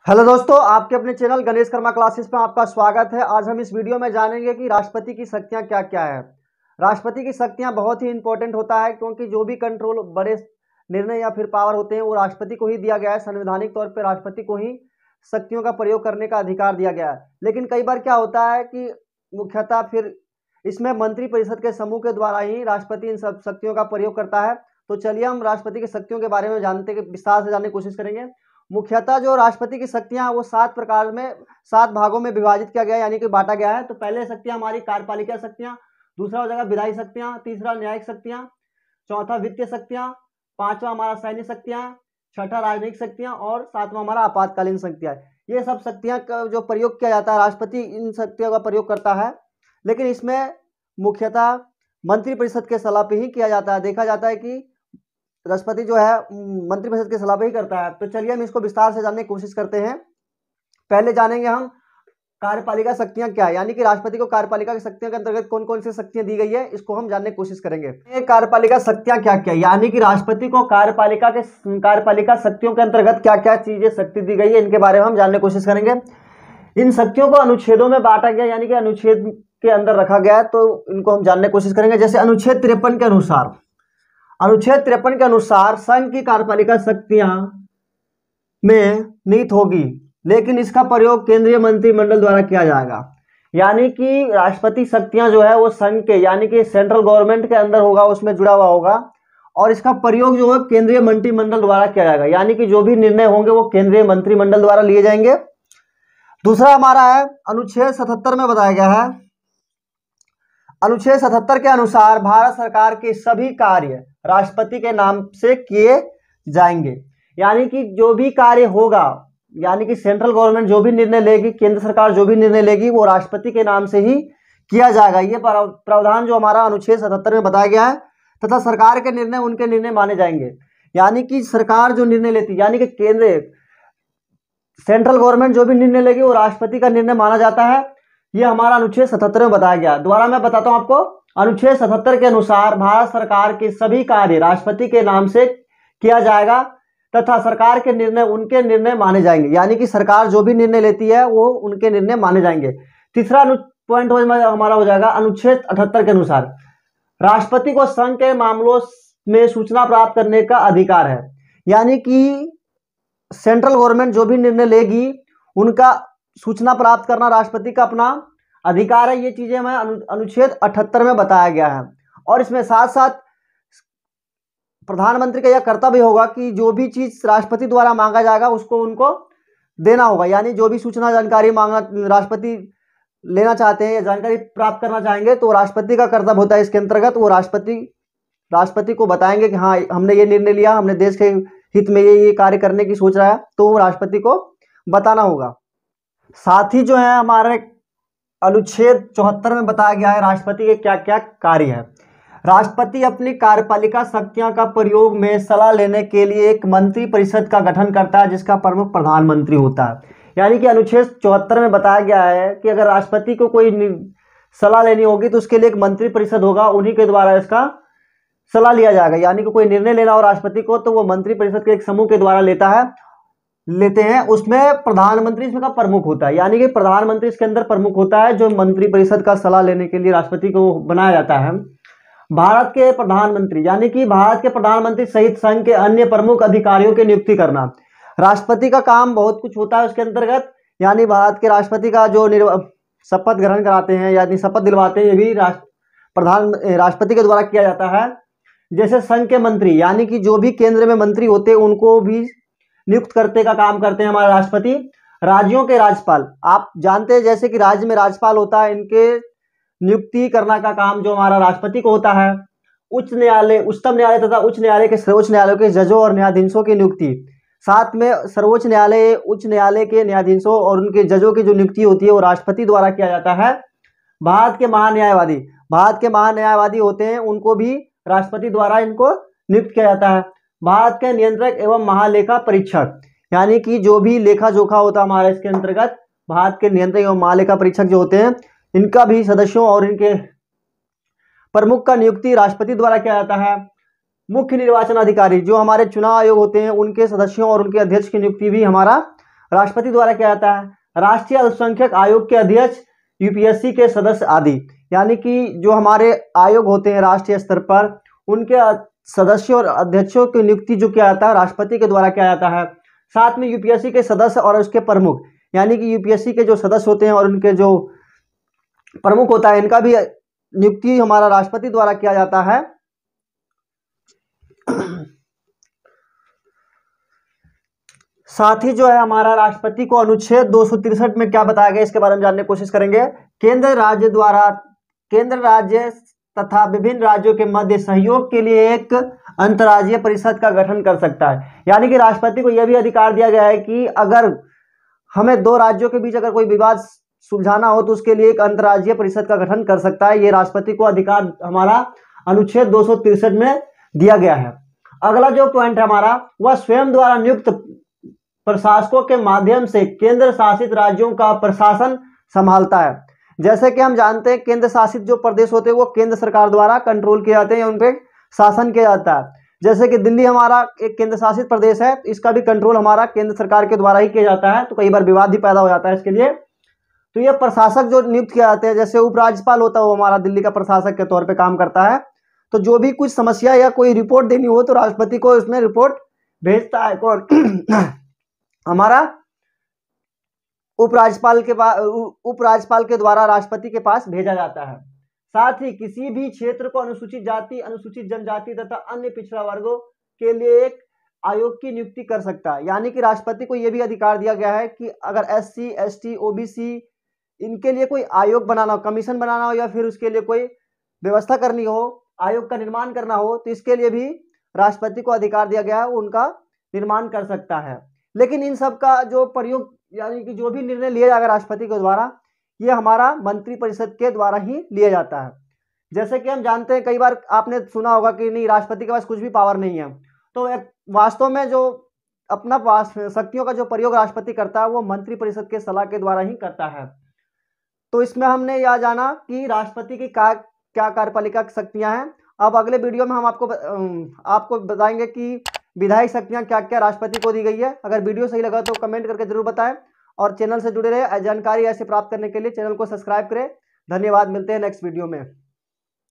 Hello दोस्तों, आपके अपने चैनल गणेश कर्मा क्लासेस में आपका स्वागत है। आज हम इस वीडियो में जानेंगे कि राष्ट्रपति की शक्तियां क्या क्या है। राष्ट्रपति की शक्तियां बहुत ही इंपॉर्टेंट होता है, क्योंकि जो भी कंट्रोल बड़े निर्णय या फिर पावर होते हैं वो राष्ट्रपति को ही दिया गया है। संवैधानिक तौर पर राष्ट्रपति को ही शक्तियों का प्रयोग करने का अधिकार दिया गया है। लेकिन कई बार क्या होता है कि मुख्यतः फिर इसमें मंत्रिपरिषद के समूह के द्वारा ही राष्ट्रपति इन सब शक्तियों का प्रयोग करता है। तो चलिए हम राष्ट्रपति की शक्तियों के बारे में जानते विस्तार से जानने की कोशिश करेंगे। मुख्यतः जो राष्ट्रपति की शक्तियां हैं वो 7 भागों में विभाजित किया गया है, यानी कि बांटा गया है। तो पहले शक्तियां हमारी कार्यपालिका शक्तियां, दूसरा हो जाएगा विधायी शक्तियां, तीसरा न्यायिक शक्तियां, चौथा वित्तीय शक्तियां, पांचवा हमारा सैन्य शक्तियां, छठा राजनयिक शक्तियां और सातवां हमारा आपातकालीन शक्तियां। ये सब शक्तियां का जो प्रयोग किया जाता है, राष्ट्रपति इन शक्तियों का प्रयोग करता है। लेकिन इसमें मुख्यतः मंत्रिपरिषद के सलाह पे ही किया जाता है। देखा जाता है कि राष्ट्रपति जो है मंत्रिपरिषद की सलाह पे ही करता है। तो चलिए हम इसको विस्तार से जानने की कोशिश करते हैं। पहले जानेंगे हम कार्यपालिका शक्तियां क्या है, यानी कि राष्ट्रपति को कार्यपालिका की शक्तियों के अंतर्गत कौन कौन सी शक्तियां दी गई है, इसको हम जानने की कोशिश करेंगे। ये कार्यपालिका शक्तियां क्या क्या है, यानी कि राष्ट्रपति को कार्यपालिका शक्तियों के अंतर्गत क्या क्या चीजें शक्ति दी गई है, इनके बारे में हम जानने की कोशिश करेंगे। इन शक्तियों को अनुच्छेदों में बांटा गया, यानी कि अनुच्छेद के अंदर रखा गया है, तो इनको हम जानने की कोशिश करेंगे। जैसे अनुच्छेद 53 के अनुसार संघ की कार्यपालिका शक्तियां में निहित होगी, लेकिन इसका प्रयोग केंद्रीय मंत्रिमंडल द्वारा किया जाएगा। यानी कि राष्ट्रपति शक्तियां जो है वो संघ के यानी कि सेंट्रल गवर्नमेंट के अंदर होगा, उसमें जुड़ा हुआ होगा, और इसका प्रयोग जो है केंद्रीय मंत्रिमंडल द्वारा किया जाएगा। यानी कि जो भी निर्णय होंगे वो केंद्रीय मंत्रिमंडल द्वारा लिए जाएंगे। दूसरा हमारा है अनुच्छेद 77 में बताया गया है। अनुच्छेद 77 के अनुसार भारत सरकार के सभी कार्य राष्ट्रपति के नाम से किए जाएंगे। यानी कि जो भी कार्य होगा, यानी कि सेंट्रल गवर्नमेंट जो भी निर्णय लेगी, केंद्र सरकार जो भी निर्णय लेगी, वो राष्ट्रपति के नाम से ही किया जाएगा। ये प्रावधान जो हमारा अनुच्छेद 77 में बताया गया है। तथा सरकार के निर्णय उनके निर्णय माने जाएंगे। यानी कि सरकार जो निर्णय लेती, यानी कि केंद्र सेंट्रल गवर्नमेंट जो भी निर्णय लेगी वो राष्ट्रपति का निर्णय माना जाता है। ये हमारा अनुच्छेद 77 में बताया गया। दोबारा मैं बताता हूं आपको। अनुच्छेद 77 के अनुसार भारत सरकार के सभी कार्य राष्ट्रपति के नाम से किया जाएगा तथा सरकार के निर्णय उनके निर्णय माने जाएंगे। यानी कि सरकार जो भी निर्णय लेती है वो उनके निर्णय माने जाएंगे। तीसरा पॉइंट हमारा हो जाएगा अनुच्छेद 78 के अनुसार राष्ट्रपति को संघ के मामलों में सूचना प्राप्त करने का अधिकार है। यानी कि सेंट्रल गवर्नमेंट जो भी निर्णय लेगी उनका सूचना प्राप्त करना राष्ट्रपति का अपना अधिकार है। ये चीजें हमें अनुच्छेद 78 में बताया गया है। और इसमें साथ साथ प्रधानमंत्री का यह कर्तव्य होगा कि जो भी चीज राष्ट्रपति द्वारा मांगा जाएगा उसको उनको देना होगा। यानी जो भी सूचना जानकारी मांगना राष्ट्रपति लेना चाहते हैं या जानकारी प्राप्त करना चाहेंगे तो राष्ट्रपति का कर्तव्य होता है। इसके अंतर्गत वो राष्ट्रपति को बताएंगे कि हाँ हमने ये निर्णय लिया, हमने देश के हित में ये कार्य करने की सोच रहा है, तो वो राष्ट्रपति को बताना होगा। साथ ही जो है हमारे अनुच्छेद 74 में बताया गया है राष्ट्रपति के क्या क्या कार्य है। राष्ट्रपति अपनी कार्यपालिका शक्तियों का प्रयोग में सलाह लेने के लिए एक मंत्रिपरिषद का गठन करता है, जिसका प्रमुख प्रधानमंत्री होता है। यानी कि अनुच्छेद 74 में बताया गया है कि अगर राष्ट्रपति को कोई सलाह लेनी होगी तो उसके लिए एक मंत्रिपरिषद होगा, उन्हीं के द्वारा इसका सलाह लिया जाएगा। यानी कि कोई निर्णय लेना हो राष्ट्रपति को तो वो मंत्रिपरिषद के एक समूह के द्वारा लेते हैं। उसमें प्रधानमंत्री इसमें प्रमुख होता है। यानी कि प्रधानमंत्री इसके अंदर प्रमुख होता है, जो मंत्रिपरिषद का सलाह लेने के लिए राष्ट्रपति को बनाया जाता है। भारत के प्रधानमंत्री, यानी कि भारत के प्रधानमंत्री सहित संघ के अन्य प्रमुख अधिकारियों की नियुक्ति करना। राष्ट्रपति का काम बहुत कुछ होता है उसके अंतर्गत। यानी भारत के राष्ट्रपति का जो शपथ ग्रहण कराते हैं यानी शपथ दिलवाते हैं, ये भी राष्ट्रपति के द्वारा किया जाता है। जैसे संघ के मंत्री, यानी कि जो भी केंद्र में मंत्री होते हैं उनको भी नियुक्त करने का काम करते हैं हमारे राष्ट्रपति। राज्यों के राज्यपाल, आप जानते हैं जैसे कि राज्य में राज्यपाल होता है, इनके नियुक्ति करने का काम जो हमारा राष्ट्रपति को होता है। उच्च न्यायालय, उच्चतम न्यायालय तथा उच्च न्यायालय के सर्वोच्च न्यायालयों के जजों और न्यायाधीशों की नियुक्ति, साथ में सर्वोच्च न्यायालय, उच्च न्यायालय के न्यायाधीशों और उनके जजों की जो नियुक्ति होती है वो राष्ट्रपति द्वारा किया जाता है। भारत के महान्यायवादी होते हैं, उनको भी राष्ट्रपति द्वारा इनको नियुक्त किया जाता है। भारत के नियंत्रक एवं महालेखा परीक्षक, यानी कि जो भी लेखा जोखा होता है हमारे इसके अंतर्गत, भारत के नियंत्रक एवं महालेखा परीक्षक जो होते हैं इनका भी सदस्यों और इनके प्रमुख का नियुक्ति राष्ट्रपति द्वारा किया जाता है। मुख्य निर्वाचन अधिकारी, जो हमारे चुनाव आयोग होते हैं, उनके सदस्यों और उनके अध्यक्ष की नियुक्ति भी हमारा राष्ट्रपति द्वारा किया जाता है। राष्ट्रीय अल्पसंख्यक आयोग के अध्यक्ष, यूपीएससी के सदस्य आदि, यानी कि जो हमारे आयोग होते हैं राष्ट्रीय स्तर पर, उनके सदस्यों और अध्यक्षों की नियुक्ति जो किया जाता है राष्ट्रपति के द्वारा किया जाता है। साथ में यूपीएससी के सदस्य और उसके प्रमुख, यानी कि यूपीएससी के जो सदस्य होते हैं और उनके जो प्रमुख होता है, इनका भी नियुक्ति हमारा राष्ट्रपति द्वारा किया जाता है। साथ ही जो है हमारा राष्ट्रपति को अनुच्छेद 263 में क्या बताया गया, इसके बारे में जानने की कोशिश करेंगे। केंद्र राज्य तथा विभिन्न राज्यों के मध्य सहयोग के लिए एक अंतर्राज्यीय परिषद का गठन कर सकता है। यानी कि राष्ट्रपति को यह भी अधिकार दिया गया है कि अगर हमें दो राज्यों के बीच अगर कोई विवाद सुलझाना हो तो उसके लिए एक अंतर्राज्यीय परिषद का गठन कर सकता है। ये राष्ट्रपति को अधिकार हमारा अनुच्छेद 263 में दिया गया है। अगला जो पॉइंट है हमारा, वह स्वयं द्वारा नियुक्त प्रशासकों के माध्यम से केंद्र शासित राज्यों का प्रशासन संभालता है। जैसे कि हम जानते हैं केंद्र शासित जो प्रदेश होते हैं वो केंद्र सरकार द्वारा कंट्रोल किए जाते हैं या उन पे शासन किया जाता है। जैसे कि दिल्ली हमारा एक केंद्र शासित प्रदेश है, इसका भी कंट्रोल हमारा केंद्र सरकार के द्वारा ही किया जाता है, तो कई बार विवाद भी पैदा हो जाता है इसके लिए। तो ये प्रशासक जो नियुक्त किए जाते हैं, जैसे उपराज्यपाल होता है वो हमारा दिल्ली का प्रशासक के तौर पर काम करता है। तो जो भी कुछ समस्या या कोई रिपोर्ट देनी हो तो राष्ट्रपति को इसमें रिपोर्ट भेजता है कौन हमारा उपराज्यपाल के द्वारा राष्ट्रपति के पास भेजा जाता है। साथ ही किसी भी क्षेत्र को अनुसूचित जाति, अनुसूचित जनजाति तथा अन्य पिछड़ा वर्गों के लिए एक आयोग की नियुक्ति कर सकता है। यानी कि राष्ट्रपति को यह भी अधिकार दिया गया है कि अगर एससी, एसटी, ओबीसी इनके लिए कोई आयोग बनाना हो, कमीशन बनाना हो या फिर उसके लिए कोई व्यवस्था करनी हो, आयोग का निर्माण करना हो, तो इसके लिए भी राष्ट्रपति को अधिकार दिया गया है, वो उनका निर्माण कर सकता है। लेकिन इन सब का जो प्रयोग यानी कि जो भी निर्णय लिया जाएगा राष्ट्रपति के द्वारा, ये हमारा मंत्रिपरिषद के द्वारा ही लिया जाता है। जैसे कि हम जानते हैं, कई बार आपने सुना होगा कि नहीं राष्ट्रपति के पास कुछ भी पावर नहीं है, तो वास्तव में जो अपना शक्तियों का जो प्रयोग राष्ट्रपति करता है वो मंत्रिपरिषद के सलाह के द्वारा ही करता है। तो इसमें हमने यह जाना कि राष्ट्रपति की क्या कार्यपालिका शक्तियां हैं। अब अगले वीडियो में हम आपको बताएंगे कि विधायी शक्तियां क्या क्या राष्ट्रपति को दी गई है। अगर वीडियो सही लगा तो कमेंट करके जरूर बताएं और चैनल से जुड़े रहे। जानकारी ऐसे प्राप्त करने के लिए चैनल को सब्सक्राइब करें। धन्यवाद, मिलते हैं नेक्स्ट वीडियो में।